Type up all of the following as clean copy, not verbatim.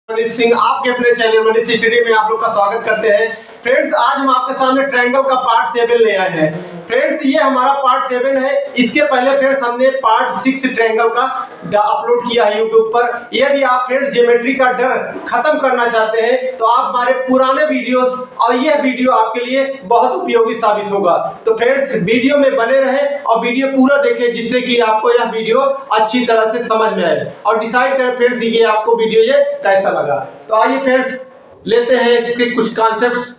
मनीष सिंह आपके अपने channel Manish study में आप लोग का स्वागत करते हैं। फ्रेंड्स, आज हम आपके सामने ट्रायंगल का पार्ट 7 ले आए हैं। फ्रेंड्स, ये हमारा पार्ट 7 है। इसके पहले फ्रेंड्स हमने पार्ट 6 ट्रायंगल का अपलोड किया है यूट्यूब पर। यदि आप फ्रेंड्स ज्योमेट्री का डर खत्म करना चाहते हैं तो आप हमारे पुराने वीडियोस और यह वीडियो आपके लिए बहुत उपयोगी साबित होगा। तो फ्रेंड्स, वीडियो में बने रहें और वीडियो पूरा देखें, जिससे कि आपको यह वीडियो अच्छी तरह से समझ में आए और डिसाइड करें फ्रेंड्स ये आपको वीडियो ये कैसा लगा। तो आइए फ्रेंड्स लेते हैं इसके कुछ कॉन्सेप्ट्स।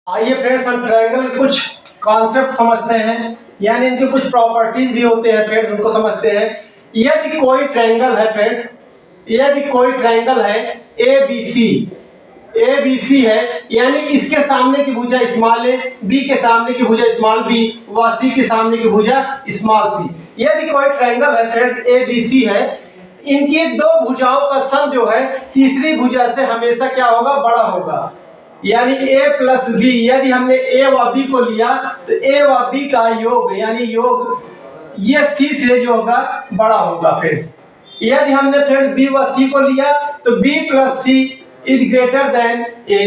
आइए फ्रेंड्स हम ट्रायंगल के कुछ कॉन्सेप्ट समझते हैं, यानी इनके कुछ प्रॉपर्टीज भी होते हैं फ्रेंड्स, उनको समझते हैं। यदि कोई ट्रायंगल है फ्रेंड्स, यदि कोई ट्रायंगल है ABC है, यानी इसके सामने की भुजा स्मॉल ए, बी के सामने की भुजा स्मॉल बी व सी के सामने की भुजा स्मॉल सी। यदि कोई ट्रायंगल है फ्रेंड्स ABC है, इनकी दो भुजाओं का सम जो है तीसरी भुजा से हमेशा क्या होगा, बड़ा होगा। यानी a प्लस बी, यदि हमने a व b को लिया तो a व b का योग यानी योग ये c से जो होगा बड़ा होगा। फ्रेंड्स, यदि हमने फ्रेंड्स b व c को लिया तो b plus c is greater then a।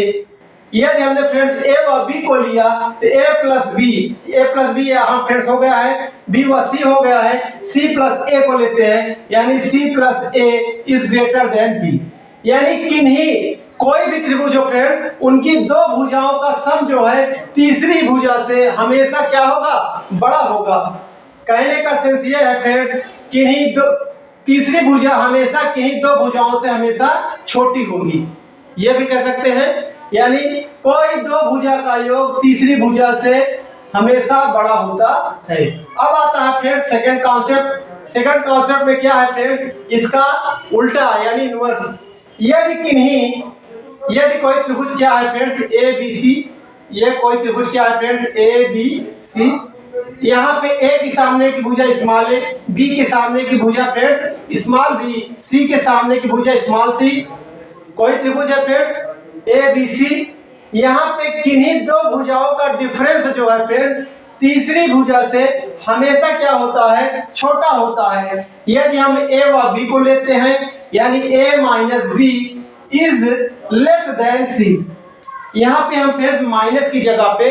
यदि हमने फ्रेंड्स a व b को लिया तो a प्लस b यहाँ फ्रेंड्स हो गया है, b व c हो गया है, c प्लस a को लेते हैं यानी c plus a is greater then b। यानी किन्हीं कोई भी त्रिभुज हो फ्रेंड, उनकी दो भुजाओं का सम जो है तीसरी भुजा से हमेशा क्या होगा, बड़ा होगा। कहने का सेंस ये है फ्रेंड्स, किन्हीं दो तीसरी भुजा हमेशा किन्हीं दो भुजाओं से हमेशा छोटी होगी, ये भी कह सकते हैं। यानी कोई दो भुजा का योग तीसरी भुजा से हमेशा बड़ा होता है। अब आता है friends second concept. Second concept में क्या है फ्रेंड्स, इसका उल्टा यानी इनवर्स। यदि कोई त्रिभुज क्या है फ्रेंड्स ABC, ये कोई त्रिभुज क्या है फ्रेंड्स ABC, यहाँ पे A के सामने की भुजा स्मॉल ए, B के सामने की भुजा फ्रेंड्स स्मॉल बी, C के सामने की भुजा स्मॉल सी। कोई त्रिभुज है फ्रेंड्स ABC, यहाँ पे किन्हीं दो भुजाओं का डिफरेंस जो है फ्रेंड्स तीसरी भुजा से हमेशा क्या होता है, छोटा होता है। यदि हम A व B को लेते हैं यानी A minus B is less than C। यहाँ पे हम फ्रेंड्स माइनस की जगह पे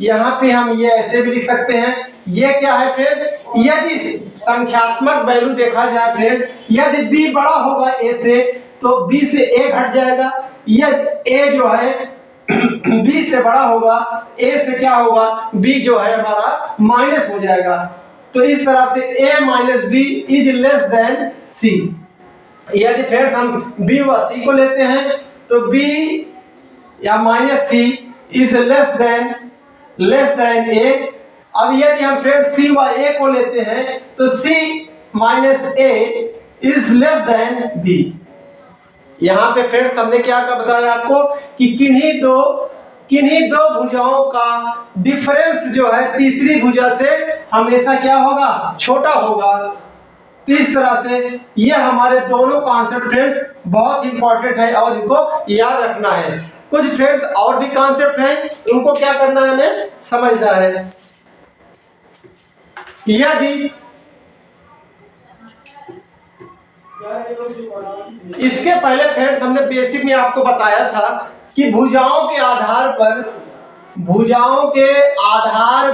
यहाँ पे हम ये ऐसे भी लिख सकते हैं। ये क्या है फ्रेंड्स, यदि संख्यात्मक वैल्यू देखा जाए फ्रेंड, यदि B बड़ा होगा A से तो B से A घट जाएगा। यदि A जो है B से बड़ा होगा, A से क्या होगा, B जो है हमारा माइनस हो जाएगा। तो इस तरह से A minus B is less than C। यदि फ्रेंड्स हम B व C को लेते हैं तो B या minus C is less then A। अब यदि हम फ्रेंड्स C व A को लेते हैं तो C minus A is less then B। यहाँ पे फ्रेंड्स हमने क्या बताया आपको कि किन्हीं दो भुजाओं का डिफरेंस जो है तीसरी भुजा से हमेशा क्या होगा, छोटा होगा। तो इस तरह से ये हमारे दोनों कॉन्सेप्ट फ्रेंड्स बहुत इंपॉर्टेंट है और इनको याद रखना है। कुछ फ्रेंड्स और भी कॉन्सेप्ट हैं, उनको क्या करना है, हमें समझना है। यदि इसके पहले फ्रेंड्स हमने बेसिक में आपको बताया था कि भुजाओं के आधार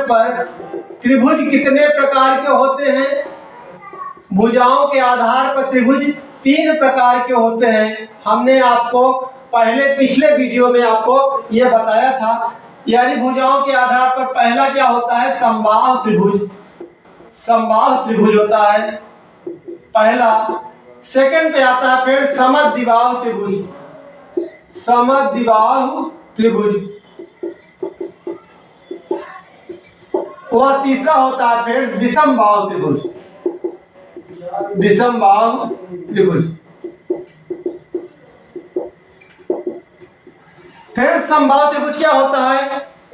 पर त्रिभुज कितने प्रकार के होते हैं। भुजाओं के आधार पर त्रिभुज 3 प्रकार के होते हैं। हमने आपको पिछले वीडियो में आपको यह बताया था। यानी भुजाओं के आधार पर पहला क्या होता है, समबाहु त्रिभुज होता है पहला। सेकंड पे आता है फिर समद्विबाहु त्रिभुज। वह तीसरा होता है फिर विषमबाहु त्रिभुज। फिर समबाहु त्रिभुज क्या होता है,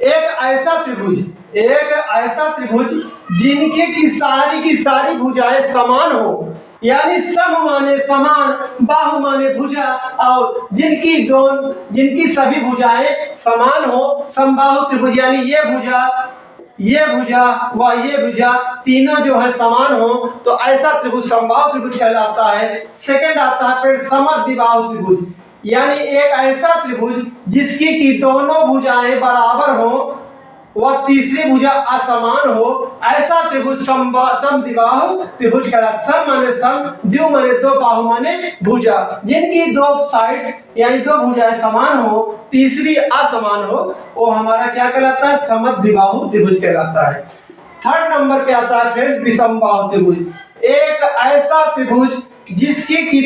एक ऐसा त्रिभुज जिनके की सारी भुजाएं समान हो, यानी सम माने समान, बाहु माने भुजा, और जिनकी सभी भुजाएं समान हो। समबाहु त्रिभुज यानी ये भुजा व ये भुजा तीनों जो है समान हो तो ऐसा त्रिभुज समबाहु त्रिभुज कहलाता है। सेकंड आता है फिर समद्विबाहु त्रिभुज, यानी एक ऐसा त्रिभुज जिसकी की दोनों भुजाएं बराबर हो वह तीसरी भुजा असमान हो, ऐसा त्रिभुज समद्विबाहु त्रिभुज कहलाता है। सम माने सम, द्वि माने दो, बाहु माने भुजा, जिनकी दो साइड्स यानी दो भुजाएं समान हो तीसरी असमान हो वो हमारा क्या कहलाता है, समद्विबाहु त्रिभुज कहलाता है। थर्ड नंबर पे आता है फिर विषमबाहु त्रिभुज, एक ऐसा त्रिभुज जिसकी की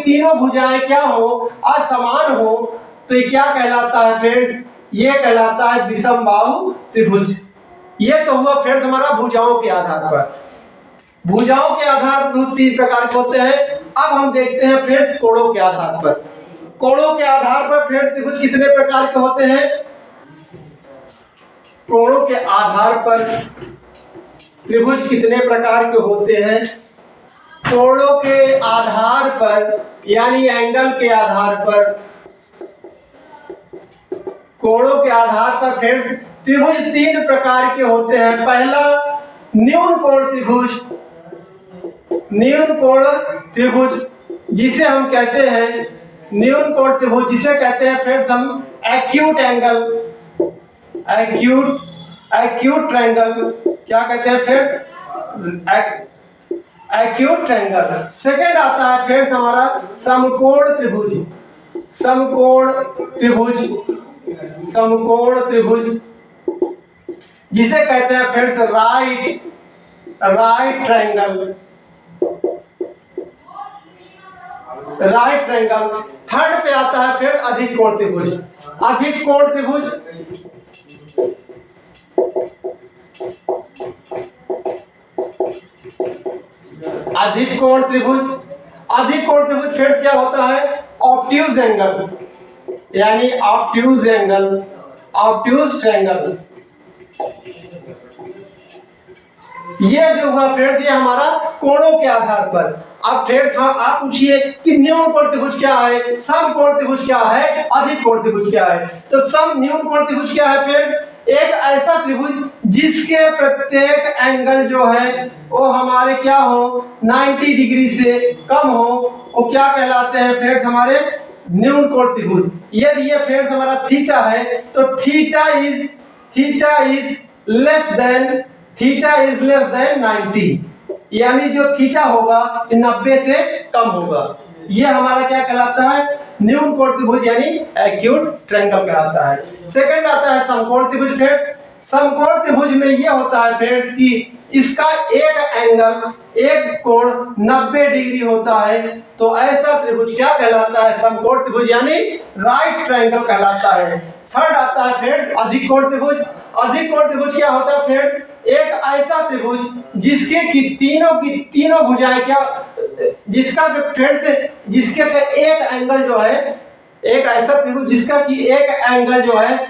तीनों भुजाएं क्या हो, असमान हो तो ये क्या कहलाता है फ्रेंड्स, ये कहलाता है विषमबाहु त्रिभुज। ये तो हुआ फ्रेंड्स हमारा भुजाओं के आधार पर। भुजाओं के आधार पर तीन प्रकार के होते हैं। अब हम देखते हैं फ्रेंड्स कोणों के आधार पर। कोणों के आधार पर फ्रेंड्स त्रिभुज कितने प्रकार के होते हैं, कोणों के आधार पर त्रिभुज कितने प्रकार के होते हैं। कोणों के आधार पर यानी एंगल के आधार पर, कोणों के आधार पर फ्रेंड्स त्रिभुज तीन प्रकार के होते हैं। पहला न्यून कोण त्रिभुज, न्यून कोण त्रिभुज जिसे हम कहते हैं न्यून कोण त्रिभुज जिसे कहते हैं फ्रेंड्स हम एक्यूट एंगल, एक्यूट ट्रायंगल क्या कहते हैं फ्रेंड्स, एक्यूट ट्रायंगल। सेकंड आता है फ्रेंड्स हमारा समकोण त्रिभुज, समकोण त्रिभुज, समकोण त्रिभुज जिसे कहते हैं friends right triangle, right triangle. Third पे आता है फ्रेंड्स अधिक कोण त्रिभुज, अधिक कोण त्रिभुज अधिक कोण त्रिभुज, अधिक कोण त्रिभुज फ्रेंड्स क्या होता है, ऑब्ट्यूज एंगल यानी ऑब्ट्यूज एंगल, ऑब्ट्यूज ट्रायंगल। ये जो हुआ फ्रेंड्स ये हमारा कोणों के आधार पर। अब फ्रेंड्स आप पूछिए कि न्यून कोण त्रिभुज क्या है, सम कोण त्रिभुज क्या है, अधिक कोण त्रिभुज क्या है। तो सम न्यून कोण त्रिभुज क्या है फ्रेंड्स, एक ऐसा त्रिभुज जिसके प्रत्येक एंगल जो है वो हमारे क्या हो 90 डिग्री से कम हो, वो क्या कहलाते हैं फ्रेंड्स हमारे न्यून कोण त्रिभुज। यदि ये फ्रेंड्स हमारा थीटा है तो थीटा इज लेस देन 90, यानी जो थीटा होगा 90 से कम होगा। ये हमारा क्या कहलाता है, न्यून कोण त्रिभुज यानी एक्यूट ट्रायंगल कहलाता है। सेकंड आता है समकोण त्रिभुज। समकोण त्रिभुज में ये होता है फ्रेंड्स कि इसका एक एंगल, एक कोण 90 डिग्री होता है तो ऐसा त्रिभुज क्या कहलाता है, समकोण त्रिभुज यानी राइट ट्रायंगल कहलाता है। थर्ड आता है फ्रेंड्स अधिक कोण त्रिभुज। अधिक कोण त्रिभुज क्या होता है फ्रेंड्स, एक ऐसा त्रिभुज जिसके की तीनों भुजाएं क्या, जिसका फ्रेंड्स जिसके एक एंगल जो है, एक ऐसा त्रिभुज जिसका की एक एंगल जो है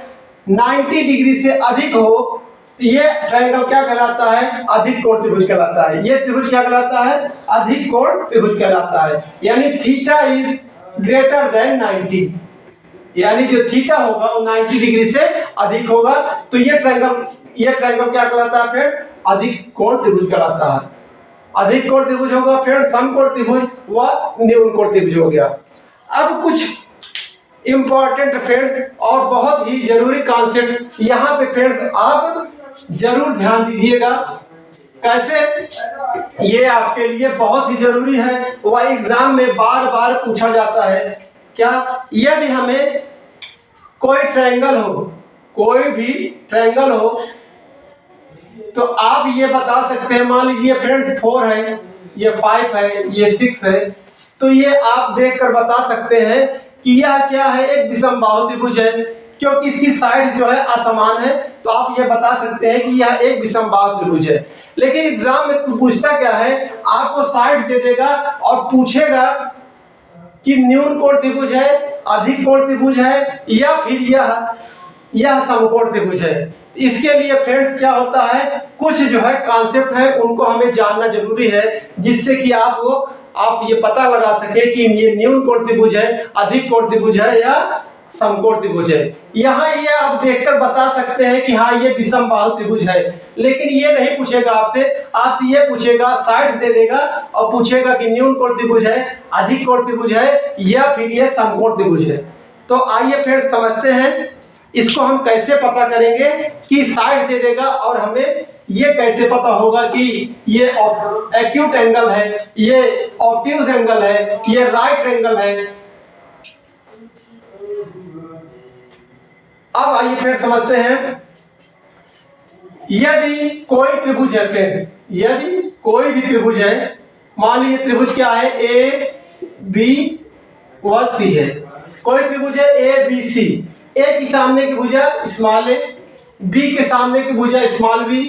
90 डिग्री से अधिक हो, ये ट्रायंगल क्या कहलाता है, अधिक कोण त्रिभुज कहलाता है। ये त्रिभुज क्या कहलाता है, अधिक कोण त्रिभुज कहलाता है। यानी थीटा इज ग्रेटर देन 90, यानी जो थीटा होगा वो 90 डिग्री से अधिक होगा तो ये ट्रायंगल क्या कहलाता है फ्रेंड, अधिक कोण त्रिभुज कहलाता है। अधिक कोण त्रिभुज होगा फ्रेंड समकोण त्रिभुज व न्यून कोण त्रिभुज हो गया। अब कुछ इंपॉर्टेंट फ्रेंड्स और बहुत ही जरूरी कॉन्सेप्ट यहाँ पे फ्रेंड्स आप जरूर ध्यान दीजिएगा। कैसे, ये आपके लिए बहुत ही जरूरी है, वह एग्जाम में बार बार पूछा जाता है। क्या, यदि हमें कोई ट्रायंगल हो, कोई भी ट्रायंगल हो तो आप ये बता सकते हैं, मान लीजिए फ्रेंड्स 4 है, ये 5 है, ये 6 है, तो ये आप देखकर बता सकते हैं कि यह क्या है, एक विषमबाहु त्रिभुज है। क्योंकि इसकी साइड जो है असमान है तो आप ये बता सकते हैं कि यह एक विषमबाहु त्रिभुज है। लेकिन एग्जाम में पूछता क्या है, आपको साइड दे देगा और पूछेगा कि न्यून कोण त्रिभुज है, अधिक कोण त्रिभुज है या फिर यह समकोण त्रिभुज है। इसके लिए फ्रेंड्स क्या होता है, कुछ जो है कॉन्सेप्ट है उनको हमें जानना जरूरी है, जिससे कि आप ये पता लगा सके कि ये न्यून कोण त्रिभुज है, अधिक कोण त्रिभुज है या समकोण त्रिभुज है। यहाँ ये आप देखकर बता सकते हैं कि हाँ ये विषम बाहु त्रिभुज है, लेकिन ये नहीं पूछेगा आपसे ये पूछेगा, साइड्स दे देगा और पूछेगा कि न्यून कोण त्रिभुज है, अधिक कोण त्रिभुज है या फिर ये समकोण त्रिभुज है। तो आइए फिर समझते हैं इसको हम कैसे पता करेंगे कि साइड दे देगा और हमें ये कैसे पता होगा कि ये एक्यूट एंगल है, ये ऑब्ट्यूज एंगल है, ये राइट एंगल है। अब आइए फिर समझते हैं, यदि कोई त्रिभुज है फ्रेंड्स, यदि कोई भी त्रिभुज है, मान लीजिए त्रिभुज क्या है, ए बी व सी है। कोई त्रिभुज है ए बी सी, ए की सामने की भुजा स्मॉल ए, बी के सामने की भुजा स्मॉल बी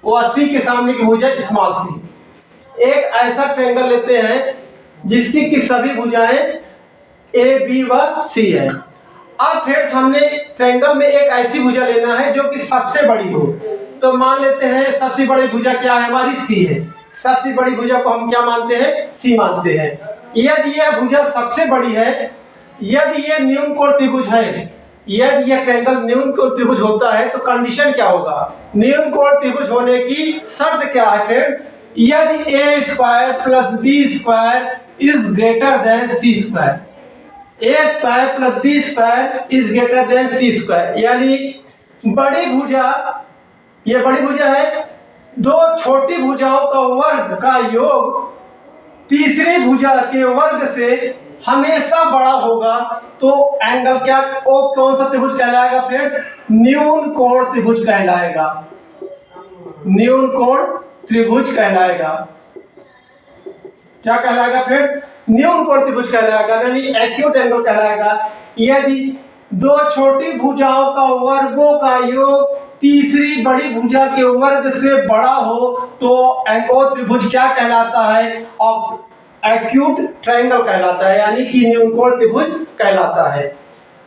व सी के सामने की भुजा स्मॉल सी। एक ऐसा ट्रायंगल लेते हैं जिसकी की सभी भुजाएं ए बी व सी है। अब फिर हमने ट्रायंगल में एक ऐसी भुजा लेना है जो कि सबसे बड़ी हो। तो मान लेते हैं सबसे बड़ी भुजा क्या है, हमारी सी है। सबसे बड़ी भुजा को हम क्या मानते हैं, सी मानते हैं। यदि यह भुजा सबसे बड़ी है, यदि ये न्यून कोण त्रिभुज है, यदि यह ट्रायंगल न्यून कोण त्रिभुज होता है तो कंडीशन क्या होगा, न्यून कोण त्रिभुज होने की शर्त क्या है फ्रेंड, यदि a square plus B square is greater than c square, a square plus B square is greater than c square. यानी बड़ी भुजा, ये बड़ी भुजा है, दो छोटी भुजाओं का वर्ग का योग तीसरी भुजा के वर्ग से हमेशा बड़ा होगा, तो एंगल क्या, वो कौन सा त्रिभुज कहलाएगा फ्रेंड, न्यून कोण त्रिभुज कहलाएगा, न्यून कोण त्रिभुज कहलाएगा। क्या कहलाएगा फ्रेंड, न्यून कोण त्रिभुज कहलाएगा, यानी एक्यूट एंगल कहलाएगा। यदि दो छोटी भुजाओं का वर्गों का योग तीसरी बड़ी भुजा के वर्ग से बड़ा हो तो वो त्रिभुज क्या कहलाता है, और एक्यूट ट्रायंगल कहलाता है, यानी कि न्यून कोण त्रिभुज कहलाता है।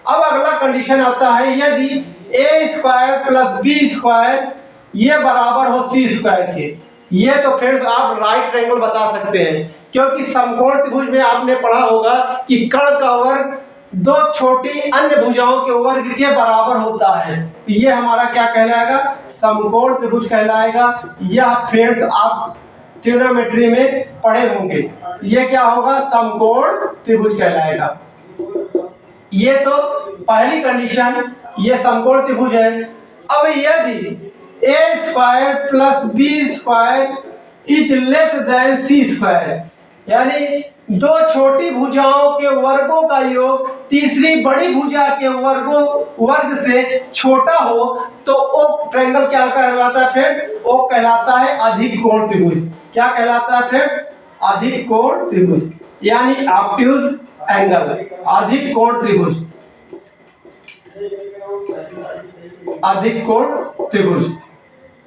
अब अगला कंडीशन आता है, यदि a square plus B square ये बराबर हो सी स्क्वायर के। ये तो फ्रेंड्स आप राइट ट्रायंगल बता सकते हैं, क्योंकि समकोण त्रिभुज में आपने पढ़ा होगा कि कर्ण का वर्ग दो छोटी अन्य भुजाओं के वर्ग के बराबर होता है। ये हमारा क्या कहलाएगा, समकोण त्रिभुज कहलाएगा। यह फ्रेंड्स आप ट्रिग्नोमेट्री में पढ़े होंगे। ये क्या होगा, समकोण त्रिभुज कहलाएगा। ये तो पहली कंडीशन, ये समकोण त्रिभुज है। अब यदि a square plus B square is less than c square, यानी दो छोटी भुजाओं के वर्गों का योग तीसरी बड़ी भुजा के वर्ग से छोटा हो तो वो ट्रायंगल क्या कहलाता है फ्रेंड, वो कहलाता है अधिक कोण त्रिभुज। क्या कहलाता है फ्रेंड, अधिक कोण त्रिभुज, यानी ऑब्ट्यूज एंगल, अधिक कोण त्रिभुज, अधिक कोण त्रिभुज,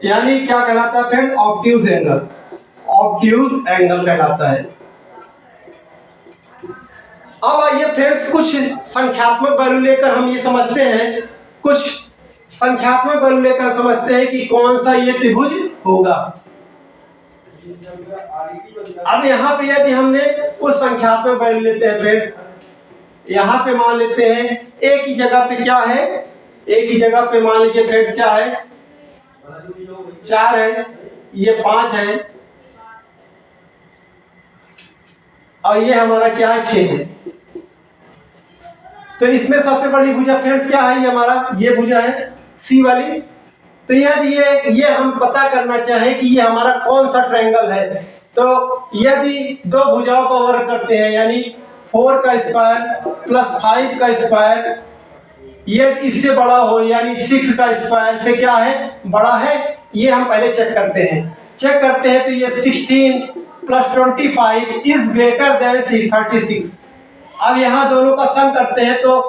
यानी क्या कहलाता है friend, obtuse angle, obtuse angle कहलाता है। अब आइए फ्रेंड्स कुछ संख्यात्मक वैल्यू लेकर हम ये समझते हैं, कुछ संख्यात्मक वैल्यू लेकर समझते हैं कि कौन सा ये त्रिभुज होगा। अब यहाँ पे यदि हमने कुछ संख्यात्मक वैल्यू लेते हैं फ्रेंड्स, यहाँ पे मान लेते हैं ए की जगह पे क्या है, ए की जगह पे मान लीजिए फ्रेंड्स क्या है, 4 है, ये 5 है और ये हमारा क्या है, 6 है। तो इसमें सबसे बड़ी भुजा फ्रेंड्स क्या है, ये हमारा ये भुजा है सी वाली। तो यदि ये हम पता करना चाहें कि ये हमारा कौन सा ट्रायंगल है, तो यदि दो भुजाओं का वर्ग करते हैं, यानी 4 का स्क्वायर प्लस 5 का स्क्वायर ये इससे बड़ा हो, यानी 6 का स्क्वायर से क्या है, बड़ा है, ये हम पहले चेक करते हैं। चेक करते हैं तो ये 16 प्लस 25 इज ग्रेटर देन 36। अब यहाँ दोनों का सम करते हैं तो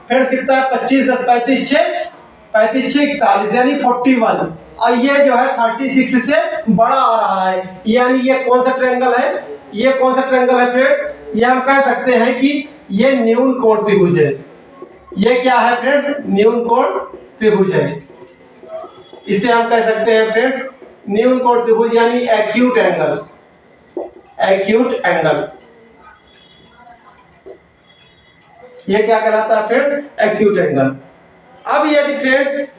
फिर कितना है, 25 + 35 6 35 6 41, यानी 41, और ये जो है 36 से बड़ा आ रहा है, यानी ये कौन सा ट्रायंगल है, ये कौन सा ट्रायंगल है फ्रेंड, ये हम कह सकते हैं कि ये न्यून कोण त्रिभुज है। ये क्या है फ्रेंड्स, न्यून कोण त्रिभुज है। इसे हम कह सकते हैं फ्रेंड्स न्यून कोण त्रिभुज, यानी एक्यूट एंगल, एक्यूट एंगल, ये क्या कहलाता है फ्रेंड? Acute angle. अब यदि फ्रेंड्स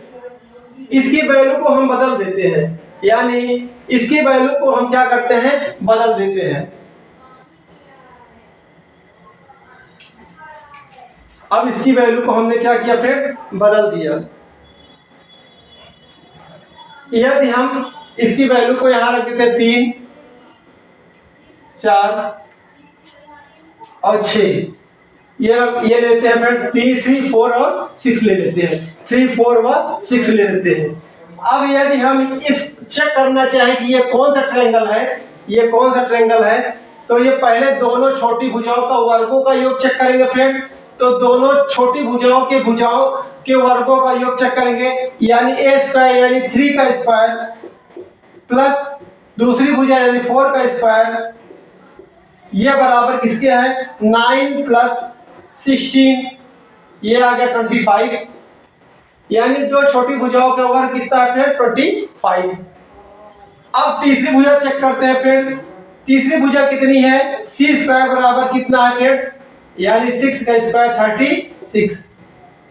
इसकी वैल्यू को हम बदल देते हैं, यानी इसकी वैल्यू को हम क्या करते हैं? बदल देते हैं। अब इसकी वैल्यू को हमने क्या किया फ्रेंड? बदल दिया। यदि हम इसकी वैल्यू को यहां रख देते हैं 3, 4 और 6, ये लेते हैं फ्रेंड 3, 4 और 6 ले लेते हैं, 3, 4 व 6 ले लेते हैं। अब यदि हम इस चेक करना चाहें कि ये कौन सा ट्रायंगल है, ये कौन सा ट्रायंगल है, तो ये पहले दोनों छोटी भुजाओं का वर्गों का योग चेक करेंगे फ्रेंड। तो दोनों छोटी भुजाओं के वर्गों का योग चेक करेंगे, यानी a स्क्वायर यानी 3 का स्क्वायर प्लस दूसरी भुजा यानी 4 का स्क्वायर, ये बराबर किसके है? 9 प्लस 16, ये आ गया 25, यानी दो छोटी भुजाओं का वर्ग कितना है फ्रेंड? 25। अब तीसरी भुजा चेक करते हैं फ्रेंड। तीसरी भुजा कितनी है? c स्क्वायर बराबर कितना है फ्रेंड? यानी 6 का स्क्वायर 36,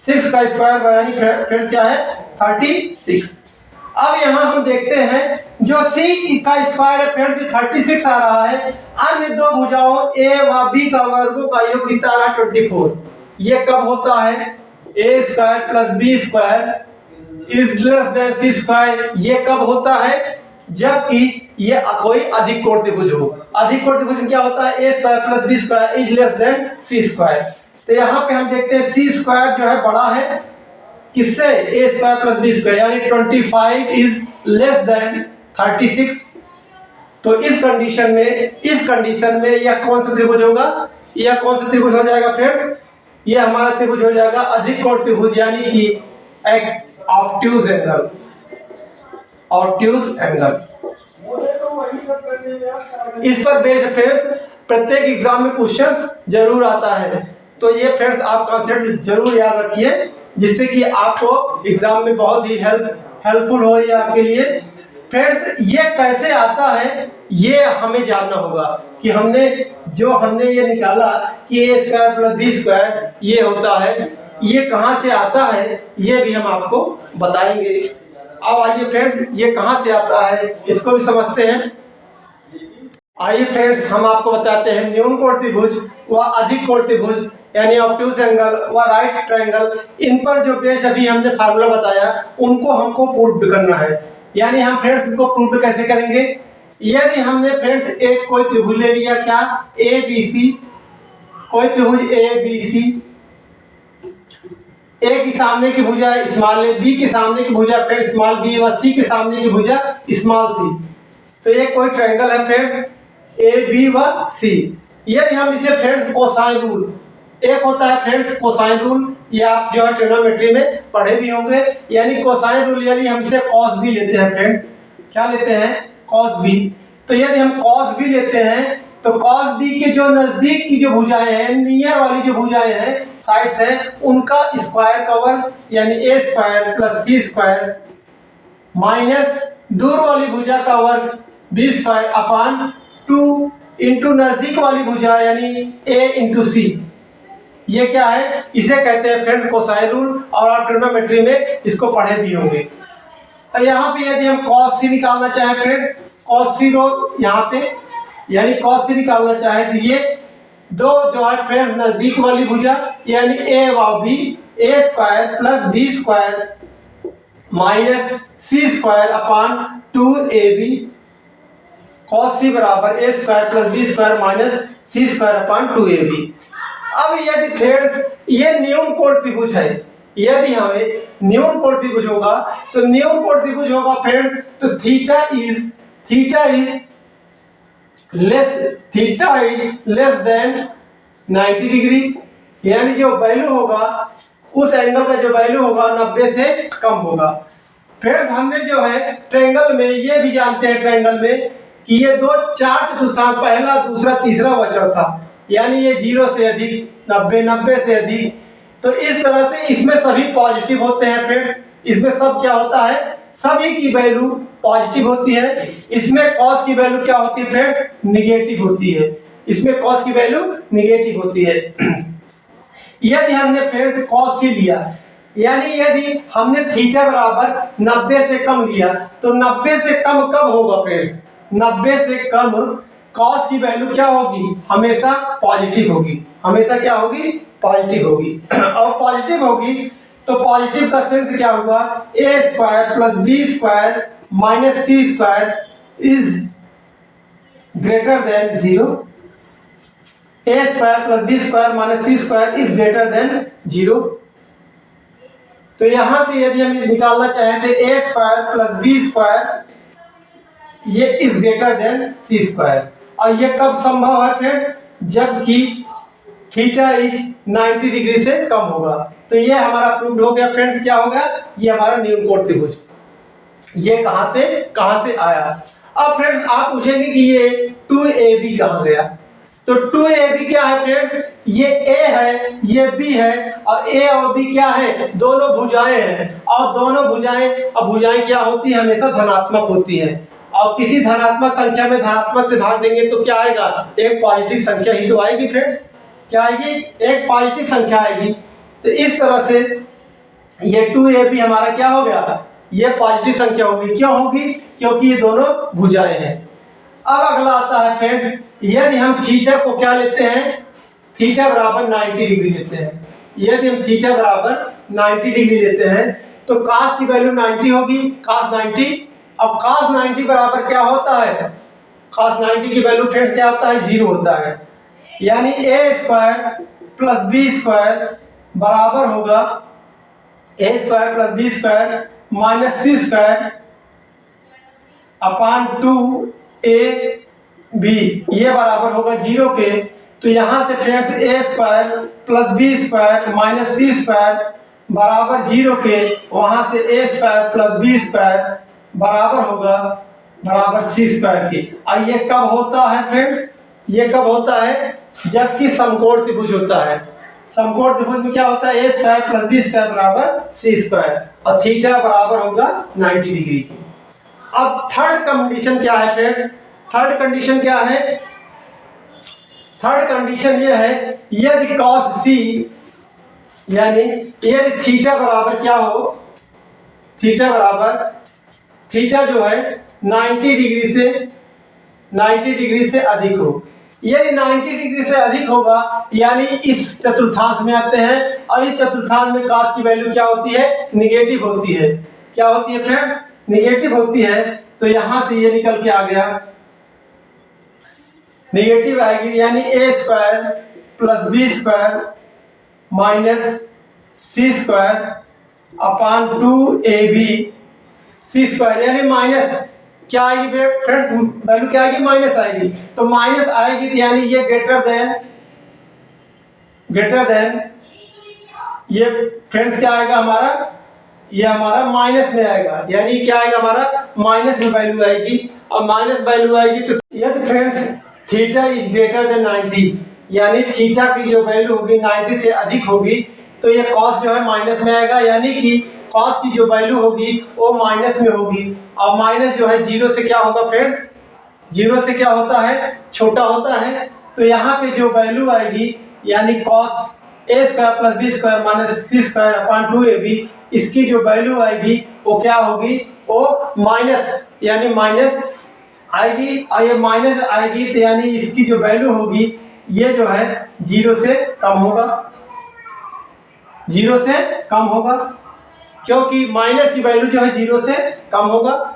6 का स्क्वायर यानी फ्रेंड क्या है? 36। अब यहाँ हम देखते हैं जो c का स्क्वायर है फ्रेंड 36 आ रहा है, अन्य दो भुजाओं a व b का वर्गों का योग कितना आ रहा है? 24। ये कब होता है? a square plus b square is less than c square. ये कब होता है? जबकि ये कोई अधिक कोण त्रिभुज हो। अधिक कोण त्रिभुज में क्या होता है? a square plus b square is less than c square. तो यहाँ पे हम देखते हैं c स्क्वायर जो है बड़ा है किससे? a square plus b square, यानी 25 इज लेस देन 36। तो इस कंडीशन में यह कौन सा त्रिभुज होगा? यह कौन सा त्रिभुज हो जाएगा फ्रेंड्स? यह हमारा त्रिभुज हो जाएगा अधिक कोण त्रिभुज, यानी कि एक ऑब्ट्यूज एंगल। ऑब्ट्यूज एंगल इस पर बेस्ड फ्रेंड्स प्रत्येक एग्जाम में क्वेश्चन जरूर आता है, तो ये फ्रेंड्स आप कॉन्सेप्ट जरूर याद रखिए, जिससे कि आपको एग्जाम में बहुत ही हेल्पफुल हो ये आपके लिए। फ्रेंड्स ये कैसे आता है ये हमें जानना होगा कि हमने ये निकाला कि a square plus b square ये होता है, ये कहाँ से आता है ये भी हम आपको बताएंगे। अब आइए फ्रेंड्स ये कहाँ से आता है इसको भी समझते हैं। आइए फ्रेंड्स हम आपको बताते हैं न्यून कोण त्रिभुज व अधिक कोण त्रिभुज यानी ऑब्ट्यूज एंगल व राइट ट्रायंगल, इन पर जो बेस्ड अभी हमने फार्मूला बताया उनको हमको प्रूव करना है। यानी हम फ्रेंड्स इसको प्रूव कैसे करेंगे? यदि हमने फ्रेंड्स एक कोई त्रिभुज ले लिया, क्या? ABC, कोई त्रिभुज ABC, A की सामने की भुजा स्मॉल a, B के सामने की भुजा फ्रेंड स्मॉल b व C के सामने की भुजा स्मॉल c। तो ये कोई ट्रायंगल है फ्रेंड A, B व C। यदि हम इसे फ्रेंड्स कोसाइन रूल, एक होता है फ्रेंड्स कोसाइन रूल, ये आप जो है ट्रिग्नोमेट्री में पढ़े भी होंगे, यानी कोसाइन रूल यदि हम इसे cos b लेते हैं फ्रेंड, क्या लेते हैं? cos b। तो यदि हम cos b लेते हैं तो cos b के जो नजदीक की जो भुजाएं हैं, नियर वाली जो भुजाएं हैं, साइड्स हैं, उनका स्क्वायर का वर्ग यानी a square plus c square minus दूर वाली भुजा का वर्ग b स्क्वायर अपान 2 इंटू नजदीक वाली भुजा यानी a इंटू c। ये क्या है? इसे कहते हैं फ्रेंड्स कोसाइन रूल, और आप ट्रिग्नोमेट्री में इसको पढ़े भी होंगे। तो यहाँ पे यदि हम cos c निकालना चाहें फ्रेंड, cos c रो यहाँ पे यानी cos c निकालना चाहें तो ये दो जो है फ्रेंड नजदीक वाली भुजा यानी a व b, a square plus b square minus c square upon 2ab, cos c बराबर a square plus b square minus c square upon 2ab। अब यदि फ्रेंड्स ये न्यून कोण त्रिभुज है, यदि हमें न्यून कोण त्रिभुज होगा तो न्यून कोण त्रिभुज होगा फ्रेंड तो theta is less then 90 degree, यानी जो वैल्यू होगा उस एंगल का जो वैल्यू होगा 90 से कम होगा। फ्रेंड्स हमने जो है ट्रायंगल में ये भी जानते हैं ट्रायंगल में कि ये दो 4 चतुर्थांश पहला दूसरा तीसरा व चौथा, यानी ये 0 से अधिक 90 से अधिक, तो इस तरह से इसमें सभी पॉजिटिव होते हैं फ्रेंड्स। इसमें सब क्या होता है? सभी की वैल्यू पॉजिटिव होती है। इसमें cos की वैल्यू क्या होती है फ्रेंड? निगेटिव होती है। इसमें cos की वैल्यू निगेटिव होती है। यदि हमने फ्रेंड्स cos c लिया, यानी यदि हमने थीटा बराबर 90 से कम लिया, तो 90 से कम कब होगा फ्रेंड्स? 90 से कम cos की वैल्यू क्या होगी? हमेशा पॉजिटिव होगी। हमेशा क्या होगी? पॉजिटिव होगी। और पॉजिटिव होगी तो पॉजिटिव का सेंस क्या होगा? a square plus B square minus C square is greater than 0। a square plus B square minus C square is greater than 0। तो यहां से यदि हम निकालना चाहें तो a square plus B square ये is greater than c square. और ये कब संभव है फ्रेंड? जबकि थीटा इज 90 डिग्री से कम होगा। तो ये हमारा प्रूव्ड हो गया फ्रेंड्स। क्या होगा? ये हमारा न्यून कोण त्रिभुज। ये कहां से आया? अब फ्रेंड्स आप पूछेंगे कि ये 2AB कहां गया? तो 2AB क्या है फ्रेंड्स? ये A है, ये B है, और A और B क्या है? दोनों भुजाएं हैं। और दोनों भुजाएं क्या होती है? हमेशा धनात्मक होती है। और किसी धनात्मक संख्या में धनात्मक से भाग देंगे तो क्या आएगा? एक पॉजिटिव संख्या ही तो आएगी फ्रेंड्स। क्या आएगी? एक पॉजिटिव संख्या आएगी। तो इस तरह से ये 2AB हमारा क्या हो गया? ये पॉजिटिव संख्या होगी। क्यों होगी? क्योंकि ये दोनों भुजाएं हैं। अब अगला आता है फ्रेंड्स, यदि हम थीटा को क्या लेते हैं? थीटा बराबर 90 डिग्री लेते हैं। यदि हम थीटा बराबर 90 डिग्री लेते हैं तो cos की वैल्यू 90 होगी। cos 90। अब cos 90 बराबर क्या होता है? cos 90 की वैल्यू फ्रेंड्स क्या होता है? 0 होता है। यानी a square plus B square बराबर होगा a square plus B square minus C square upon 2ab ये बराबर होगा 0 के। तो यहां से friends a square plus B square minus C square बराबर 0 के, वहां से a square plus B square बराबर सी स्क्वायर की। और ये कब होता है फ्रेंड्स? ये कब होता है? जबकि समकोण त्रिभुज होता है। समकोण त्रिभुज में क्या होता है? a square plus B square बराबर सी स्क्वायर और थीटा बराबर होगा 90 डिग्री की। अब थर्ड कंडीशन क्या है फ्रेंड्स? थर्ड कंडीशन क्या है? थर्ड कंडीशन ये है, यदि cos c यानी यदि थीटा बराबर क्या हो? थीटा जो है 90 डिग्री से अधिक हो। यदि 90 डिग्री से अधिक होगा यानी इस चतुर्थांश में आते हैं, और इस चतुर्थांश में cos की वैल्यू क्या होती है? निगेटिव होती है। क्या होती है फ्रेंड्स? निगेटिव होती है। तो यहां से ये निकल के आ गया, निगेटिव आएगी, यानी a square plus B square minus C square upon 2ab C square, यानी माइनस क्या आएगी फ्रेंड्स? वैल्यू क्या आएगी? माइनस आएगी। तो माइनस आएगी तो यानी ये ग्रेटर देन ये फ्रेंड्स क्या आएगा हमारा? ये हमारा माइनस में आएगा। यानी क्या आएगा हमारा? माइनस में वैल्यू आएगी। और माइनस वैल्यू आएगी तो यदि friends theta is greater then 90 यानी थीटा की जो वैल्यू होगी 90 से अधिक होगी, तो ये cos जो है माइनस में आएगा। यानी कि cos की जो वैल्यू होगी वो माइनस में होगी। और माइनस जो है 0 से क्या होगा फ्रेंड्स? 0 से क्या होता है? छोटा होता है। तो यहाँ पे जो वैल्यू आएगी यानी cos a square plus B square minus C square upon 2ab, इसकी जो वैल्यू आएगी वो क्या होगी? वो माइनस, यानी माइनस आएगी। और ये माइनस आएगी तो यानी इसकी जो वैल्यू होगी ये जो है 0 से कम होगा। 0 से कम होगा क्योंकि माइनस की वैल्यू जो है 0 से कम होगा।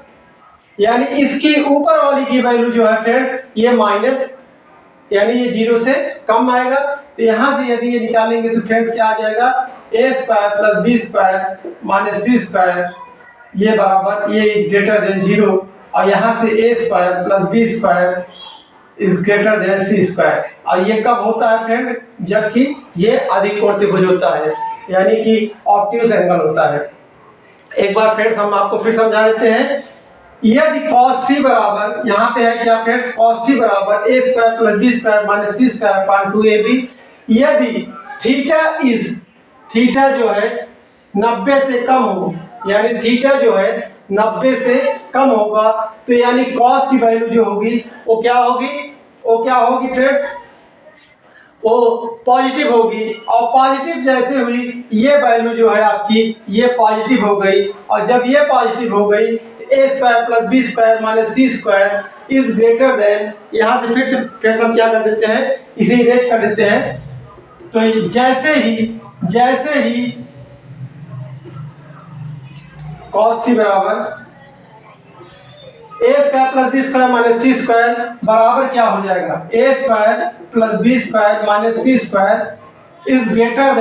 यानी इसकी ऊपर वाली की वैल्यू जो है फ्रेंड्स ये माइनस, यानी ये 0 से कम आएगा। तो यहां से यदि ये निकालेंगे तो फ्रेंड्स क्या आ जाएगा? a square plus B square minus C square ये बराबर ये इज ग्रेटर देन 0, और यहाँ से a square plus B square is greater than c square. और ये कब होता है फ्रेंड? जबकि ये अधिक कोण त्रिभुज होता है, यानी कि ऑब्ट्यूज एंगल होता है। एक बार फ्रेंड्स हम आपको फिर समझा देते हैं। यदि cos c बराबर यहाँ पे है क्या फ्रेंड्स? cos c बराबर a square plus B square minus C square upon 2ab, यदि थीटा जो है 90 से कम हो, यानी थीटा जो है 90 से कम होगा, तो यानी cos की वैल्यू जो होगी वो क्या होगी? फ्रेंड्स वो पॉजिटिव होगी, और पॉजिटिव जैसे हुई ये वैल्यू जो है आपकी ये पॉजिटिव हो गई, और जब ये पॉजिटिव हो गई a square plus B square minus C square is greater than, यहाँ से फिर हम क्या कर देते हैं, इसे इरेज कर देते हैं। तो जैसे ही cos c बराबर a square plus B square minus C square बराबर क्या हो जाएगा, a square plus B square minus C square is greater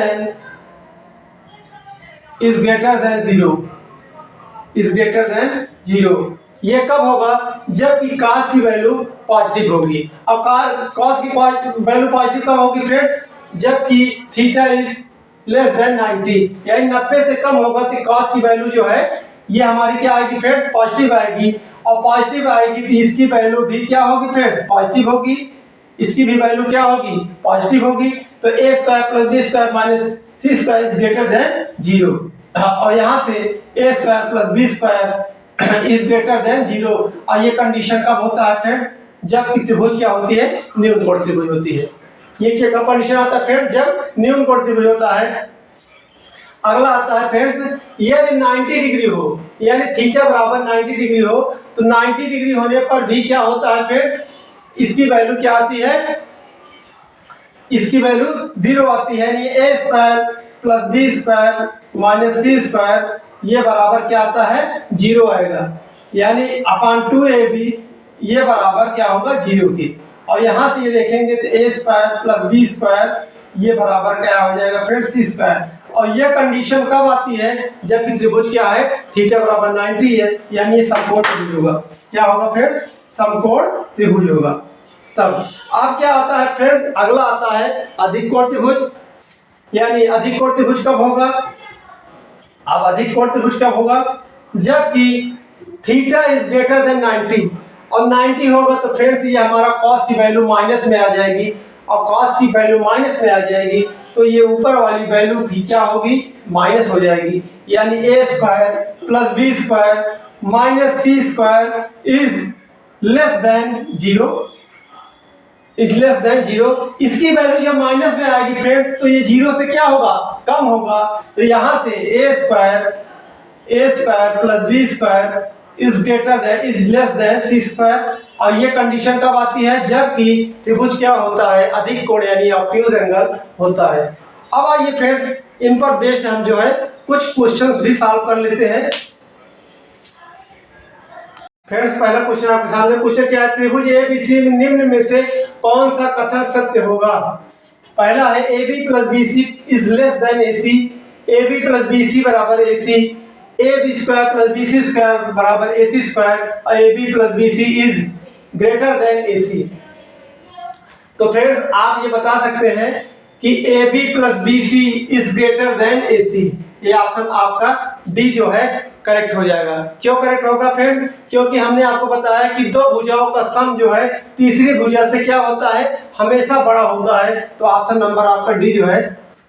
than zero. ये कब होगा, जबकि cos की वैल्यू पॉजिटिव होगी। अब cos की वैल्यू पॉजिटिव कब होगी फ्रेंड्स, जबकि थीटा इज लेस देन 90, यानी 90 से कम होगा तो cos की वैल्यू जो है ये हमारी क्या आएगी फ्रेंड्स, पॉजिटिव आएगी। और पॉजिटिव आएगी तो इसकी वैल्यू भी क्या होगी फ्रेंड्स, पॉजिटिव होगी, इसकी भी वैल्यू क्या होगी, पॉजिटिव होगी। तो a square plus B square minus C square is greater than zero, और यहाँ से a square plus B square is greater than zero. और ये कंडीशन कब होता है फ्रेंड्स, जब त्रिभुज क्या होती है, न्यून कोण त्रिभुज होती है। ये क्या कंडीशन आता है फ्रेंड्स, जब न्यून कोण त्रिभुज होता है। अगला आता है फ्रेंड्स, यदि 90 डिग्री हो, यानी थीटा बराबर 90 डिग्री हो, तो 90 डिग्री होने पर भी क्या होता है फ्रेंड्स, इसकी वैल्यू क्या आती है, इसकी वैल्यू जीरो आती है। यानी a square plus B square minus C square ये बराबर क्या आता है, जीरो आएगा, यानी अपॉन 2ab ये बराबर क्या होगा, जीरो की। और यहाँ से ये देखेंगे तो a square plus B square ये बराबर क्या हो जाएगा फ्रेंड्स, सी स्क्वायर। और ये कंडीशन कब आती है, जबकि त्रिभुज क्या है, थीटा बराबर 90 है, यानी ये समकोण त्रिभुज होगा। क्या होगा फ्रेंड्स, समकोण त्रिभुज होगा। तब अब क्या आता है फ्रेंड्स, अगला आता है अधिक कोण त्रिभुज। यानी अधिक कोण त्रिभुज कब होगा, अब अधिक कोण त्रिभुज कब होगा, जबकि थीटा इज ग्रेटर देन 90, और 90 होगा तो फ्रेंड्स ये हमारा cos की वैल्यू माइनस में आ जाएगी, और cos की वैल्यू माइनस में आ जाएगी तो ये ऊपर वाली वैल्यू भी क्या होगी, माइनस हो जाएगी। यानी a square plus B square minus C square is less than zero, इसकी वैल्यू जब माइनस में आएगी फ्रेंड्स तो ये जीरो से क्या होगा, कम होगा। तो यहाँ से a square plus B square is less than c square. और ये कंडीशन कब आती है, जबकि त्रिभुज क्या होता है, अधिक कोण यानी ऑब्ट्यूज एंगल होता है। अब आइए फ्रेंड्स इन पर बेस्ड हम जो है कुछ क्वेश्चंस भी सॉल्व कर लेते हैं। फ्रेंड्स पहला क्वेश्चन आपके सामने, क्वेश्चन क्या है, त्रिभुज एबीसी निम्न में से कौन सा कथन सत्य होगा। पहला है a b plus b c is less than a c, a b plus b c बराबर a c, a b square plus b c square बराबर ए सी स्क्वायर, और a b plus b c is greater than a c. तो friends आप ये बता सकते हैं कि a b plus b c is greater than a c. ये ऑप्शन आपका डी जो है करेक्ट हो जाएगा। क्यों करेक्ट होगा फ्रेंड, क्योंकि हमने आपको बताया कि दो भुजाओं का सम जो है तीसरी भुजा से क्या होता है, हमेशा बड़ा होता है। तो ऑप्शन नंबर आपका डी जो है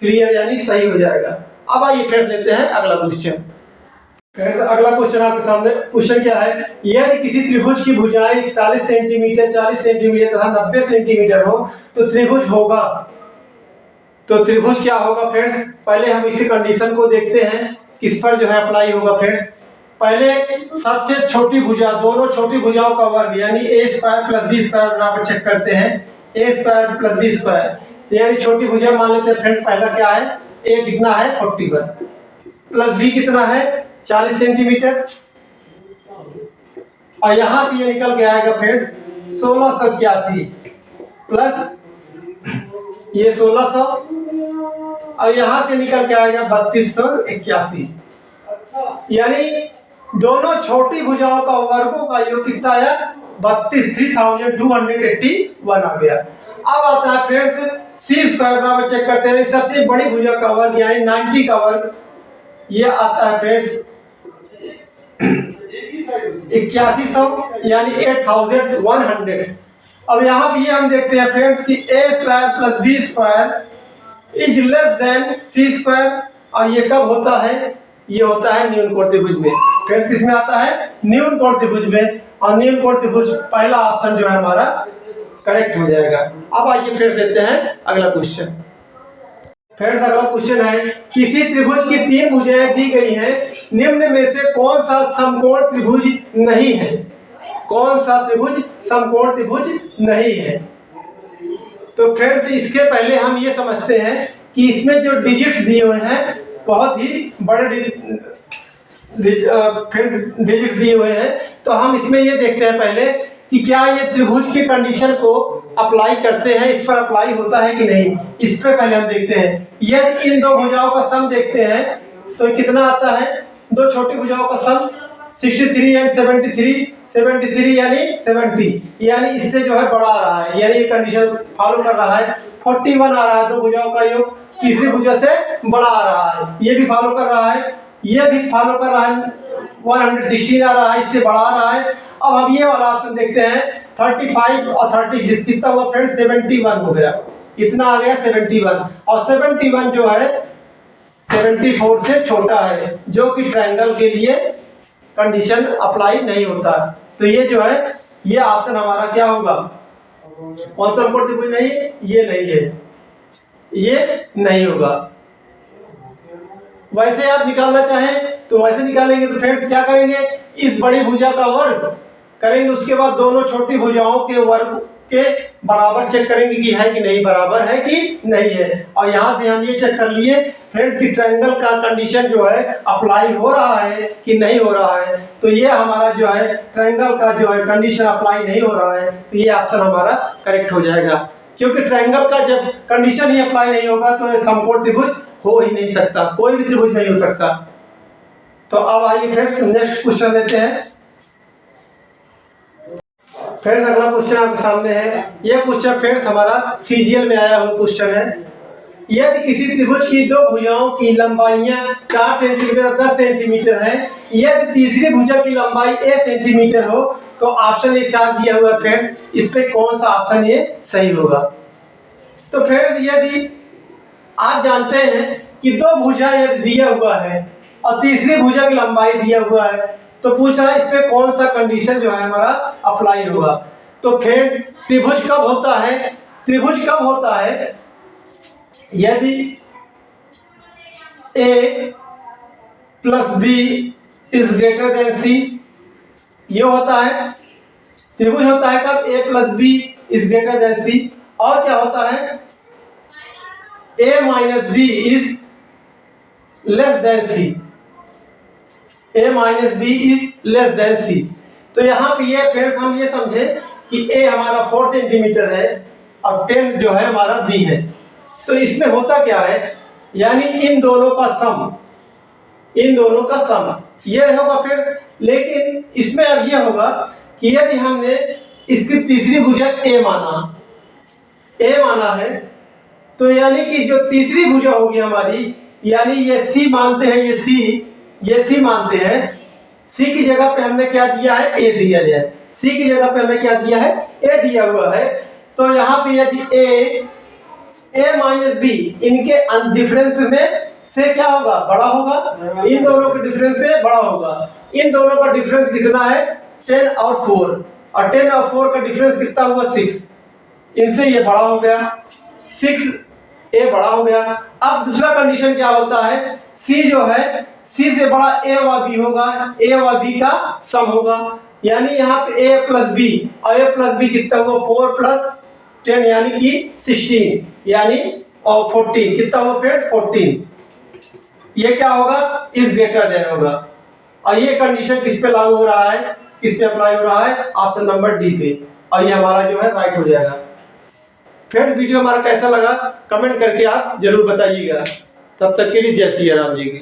क्लियर यानी सही हो जाएगा। अब आइए फ्रेंड लेते हैं अगला क्वेश्चन। फ्रेंड्स अगला क्वेश्चन आपके सामने, क्वेश्चन क्या है, यदि किसी त्रिभुज की भुजाएं 41 सेंटीमीटर 40 सेंटीमीटर तथा 90 सेंटीमीटर हो तो त्रिभुज होगा। तो त्रिभुज क्या होगा फ्रेंड्स, पहले हम इसी कंडीशन को देखते हैं किस पर जो है अप्लाई होगा। फ्रेंड्स पहले सबसे छोटी भुजा, दोनों छोटी भुजाओं का वर्ग यानी a square plus B square बराबर चेक करते हैं, ए स्क्वायर प्लस बी स्क्वायर यानी छोटी भुजा मान लेते हैं फ्रेंड्स। पहला क्या है, ए कितना है 41 प्लस बी कितना है 40 सेंटीमीटर, और यहां से ये निकल के आएगा फ्रेंड्स 1681 प्लस ये 1600, और यहां से निकल के आएगा 3281। यानी दोनों छोटी भुजाओं का वर्गों का योग कितना आया 32,281 आ गया। अब आता है फ्रेंड्स सी स्क्वायर बराबर चेक करते हैं, सबसे बड़ी भुजा का वर्ग यानी 90 का वर्ग ये आता है फ्रेंड्स 8100 यानी 8100। अब यहाँ भी हम देखते हैं फ्रेंड्स कि a square plus B square is less than c square, और ये कब होता है, ये होता है न्यून कोण त्रिभुज में। फ्रेंड्स किसमें आता है, न्यून कोण त्रिभुज में। और न्यून कोण त्रिभुज पहला ऑप्शन जो है हमारा करेक्ट हो जाएगा। अब आइए फिर देते हैं अगला क्वेश्चन। फ्रेंड्स अगला क्वेश्चन है, किसी त्रिभुज की 3 भुजाएं दी गई हैं, निम्न में से कौन सा समकोण त्रिभुज नहीं है? कौन सा त्रिभुज समकोण त्रिभुज नहीं है? तो फ्रेंड्स इसके पहले हम ये समझते हैं कि इसमें जो डिजिट्स दिए हुए हैं बहुत ही बड़े डिजिट दिए हुए हैं, तो हम इसमें ये देखते हैं पहले कि क्या ये त्रिभुज की कंडीशन को अप्लाई करते हैं, इस पर अप्लाई होता है कि नहीं, इस पे पहले हम देखते हैं। यदि इन दो भुजाओं का सम देखते हैं तो कितना आता है? दो छोटी भुजाओं का सम 63 एंड 73 यानी 70, यानी इससे जो है बड़ा आ रहा है, यानी ये कंडीशन फॉलो कर रहा है। 41 आ रहा है, दो भुजाओं का योग तीसरी भुजा से बड़ा आ रहा है, ये भी फॉलो कर रहा है, ये भी फॉलो कर रहा है। 116 आ रहा है, इससे बड़ा आ रहा है। अब हम ये वाला ऑप्शन देखते हैं, 35 और 36 कितना हुआ फ्रेंड? 71 हो गया। कितना आ गया? 71। और 71 जो है 74 से छोटा है, जो कि ट्रायंगल के लिए कंडीशन अप्लाई नहीं होता। तो ये जो है ये ऑप्शन हमारा क्या होगा? कौन सा समकोण त्रिभुज नहीं? ये नहीं है, ये नहीं होगा। वैसे आप निकालना चाहें तो वैसे निकालेंगे। तो फ्रेंड्स क्या करेंगे? इस बड़ी भुजा का वर्ग करेंगे, उसके बाद दोनों छोटी भुजाओं के वर्ग के बराबर चेक करेंगे कि है कि नहीं, बराबर है कि नहीं है। और यहाँ से हम ये चेक कर लिए फ्रेंड्स कि ट्रायंगल का कंडीशन जो है अप्लाई हो रहा है कि नहीं हो रहा है। तो ये हमारा जो है ट्रायंगल का जो है कंडीशन अप्लाई नहीं हो रहा है, तो ये ऑप्शन हमारा करेक्ट हो जाएगा। क्योंकि ट्रायंगल का जब कंडीशन ही अप्लाई नहीं होगा तो समकोण त्रिभुज हो ही नहीं सकता, कोई भी त्रिभुज नहीं हो सकता। तो अब आइए फ्रेंड्स नेक्स्ट क्वेश्चन लेते हैं। फ्रेंड्स अगला क्वेश्चन आपके सामने है। यह क्वेश्चन फ्रेंड्स हमारा सीजीएल में आया हुआ क्वेश्चन है। यदि किसी त्रिभुज की दो भुजाओं की लंबाइयां 4 सेंटीमीटर 10 सेंटीमीटर है, यदि तीसरी भुजा की लंबाई 1 सेंटीमीटर हो, तो ऑप्शन ये 4 दिया हुआ है फ्रेंड्स, इस पे कौन सा ऑप्शन ये सही होगा? तो फ्रेंड्स यदि आप जानते हैं कि दो भुजा यदि दिया हुआ है और तीसरी भुजा की लंबाई दिया हुआ है, तो पूछा है इस पे कौन सा कंडीशन जो है हमारा अप्लाई होगा। तो फ्रेंड्स त्रिभुज कब होता है? त्रिभुज कब होता है? यदि a plus b is greater than c, ये होता है त्रिभुज होता है कब? a plus b is greater than c। और क्या होता है? a minus b is less than c, a minus b is less than c. तो यहाँ पे ये फ्रेंड्स हम ये समझे कि a हमारा 4 सेंटीमीटर है और 10 जो है हमारा b है। तो इसमें होता क्या है? यानी इन दोनों का सम, इन दोनों का सम ये होगा फिर। लेकिन इसमें अब ये होगा कि यदि हमने इसकी तीसरी भुजा a माना है, तो यानी कि जो तीसरी भुजा होगी हमारी, यानी ये c मानते हैं, ये c मानते हैं, c की जगह पे हमने क्या दिया है? a दिया है। c की जगह पे हमें क्या दिया है? a दिया हुआ है। तो यहाँ पे यदि a माइनस b इनके डिफरेंस में से क्या होगा? बड़ा होगा। इन दोनों के डिफरेंस से बड़ा होगा। इन दोनों का डिफरेंस कितना है? 10 और 4, और 10 और 4 का डिफरेंस कितना हुआ? 6। इनसे ये बड़ा हो गया, 6a बड़ा हो गया। अब दूसरा कंडीशन क्या होता है? c जो है c से बड़ा a व b होगा, a व b का सम होगा। यानी यहाँ पे a प्लस b, और a प्लस b कितना हुआ? 4 प्लस 10 यानी कि 16, यानी और 14 कितना हुआ फ्रेंड? 14। ये क्या होगा? इज ग्रेटर देन होगा। और ये कंडीशन किस पे लागू हो रहा है? किस पे अप्लाई हो रहा है? ऑप्शन नंबर डी पे। और ये हमारा जो है राइट हो जाएगा। फ्रेंड वीडियो हमारा कैसा लगा कमेंट करके आप जरूर बताइएगा। तब तक के लिए जय सिया राम जी की।